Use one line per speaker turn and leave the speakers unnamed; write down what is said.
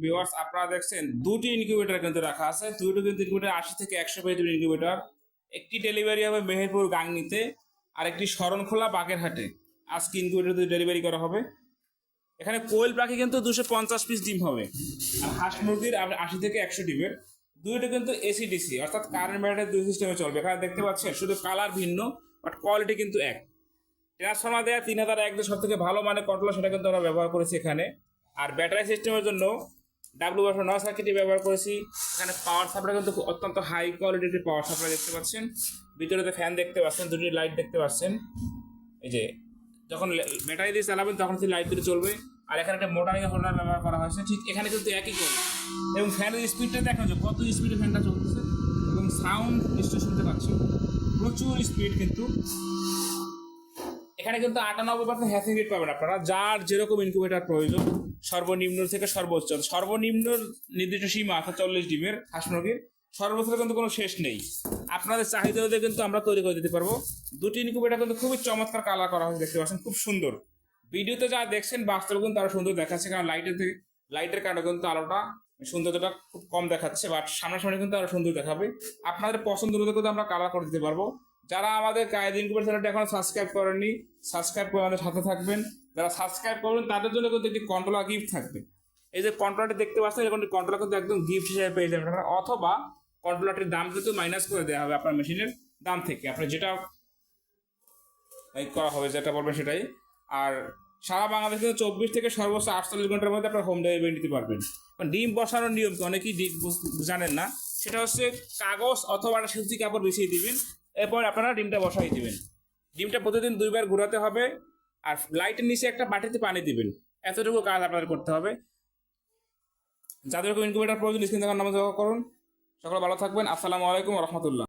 Viewers, আপনারা দেখছেন দুটি ইনকিউবেটর কিন্তু রাখা আছে। দুটো কিন্তু ইনকিউবেটর 80 থেকে 100 পেজ ইনকিউবেটর। একটি ডেলিভারি হবে মেহেরপুর গাংনীতে, আর একটি শরণখোলা বাগেরহাটে। আজকে ইনকিউবেটর ডেলিভারি করা হবে। এখানে কোয়েল পাখি কিন্তু 250 পিস ডিম হবে, আর হাঁস মুরগির 80 থেকে 100 ডিমের। দুইটা কিন্তু এসিডিসি অর্থাৎ কারেন্ট ব্যাটারি দুই সিস্টেমে চলবে। এখানে দেখতে পাচ্ছেন শুধু কালার ভিন্ন, বাট কোয়ালিটি কিন্তু এক। ট্রান্সফর্মার দেওয়া 3001 সব থেকে ভালো মানে কন্ট্রোলার, সেটা কিন্তু আমরা ব্যবহার করেছি এখানে। আর ব্যাটারি সিস্টেমের জন্য W9 সার্কিটই ব্যবহার করেছি। এখানে পাওয়ার সাপ্লাই কিন্তু অত্যন্ত হাই কোয়ালিটির পাওয়ার সাপ্লাই দেখতে পাচ্ছেন। ভিতরেতে ফ্যান দেখতে পাচ্ছেন, দুটি লাইট দেখতে পাচ্ছেন। এই যে যখন ব্যাটারি দিয়ে চালাবেন তখন সেই লাইট দুটো চলবে। আর এখানে একটা মোটরিং হোল্ডার ব্যবহার করা হয়েছে, ঠিক এখানে কিন্তু একই করে। এবং ফ্যানের স্পিডটা দেখেন যে কত স্পিডে ফ্যানটা চলতেছে, এবং সাউন্ড নিশ্চয় শুনতে পাচ্ছেন, প্রচুর স্পিড কিন্তু। এখানে কিন্তু 98% হ্যাসিং রেট পাবেন আপনারা। যার যেরকম ইনকিউবেটর প্রয়োজন, সর্বনিম্ন থেকে সর্বোচ্চ, সর্বনিম্ন নির্দিষ্ট সীমা আছে 40 ডিমের হাঁস মুরগির, সর্বোচ্চ কিন্তু কোনো শেষ নেই। আপনাদের চাহিদা অনুযায়ী কিন্তু আমরা তৈরি করে দিতে পারবো। দুটি ইনকিউবেটর কিন্তু খুবই চমৎকার কালার করা হয়েছে, দেখতে পাচ্ছেন খুব সুন্দর। ভিডিওতে যা দেখছেন বাস্তবে কিন্তু আরো সুন্দর দেখাচ্ছে, কারণ লাইটের কারণে কিন্তু আলোটা সৌন্দর্যটা খুব কম দেখাচ্ছে, বাট সামনাসামনি কিন্তু আরো সুন্দর দেখাবে। আপনাদের পছন্দ অনুযায়ী কিন্তু আমরা কালার করে দিতে পারবো। যারা আমাদের কায়েদ ইনকিউবেটর চ্যানেলটা এখন সাবস্ক্রাইব করেননি, সাবস্ক্রাইব করে আমাদের সাথে থাকবেন। যারা সাবস্ক্রাইব করবেন তাদের জন্য কিন্তু একটি কন্ট্রোলার গিফট থাকবে। এই যে কন্ট্রোলারটি দেখতে পাচ্ছেন, এরকম কন্ট্রোলার কিন্তু একদম গিফট হিসেবে পেয়ে যাবেন, অথবা কন্ট্রোলারটির দাম কিন্তু মাইনাস করে দেওয়া হবে আপনার মেশিনের দাম থেকে। আপনি যেটা করা হবে, যেটা বলবেন সেটাই। আর সারা বাংলাদেশে 24 থেকে সর্বোচ্চ 48 ঘন্টার মধ্যে আপনার হোম ডেলিভারি নিতে পারবেন। ডিম বসানোর নিয়ম অনেকেই জানেন না, সেটা হচ্ছে কাগজ অথবা একটা সুতি কাপড় বিছিয়ে দিবেন, এরপর আপনারা ডিমটা বসাই দিবেন। ডিমটা প্রতিদিন 2বার ঘোরাতে হবে, আর লাইটের নিচে একটা বাটিতে পানি দিবেন। এতটুকু কাজ আপনাদের করতে হবে। যাদের ইনকিউবেটর প্রয়োজন স্ক্রিন দেখার নামে যোগাযোগ করুন। সকলে ভালো থাকবেন। আসসালামু আলাইকুম রহমতুল্লাহ।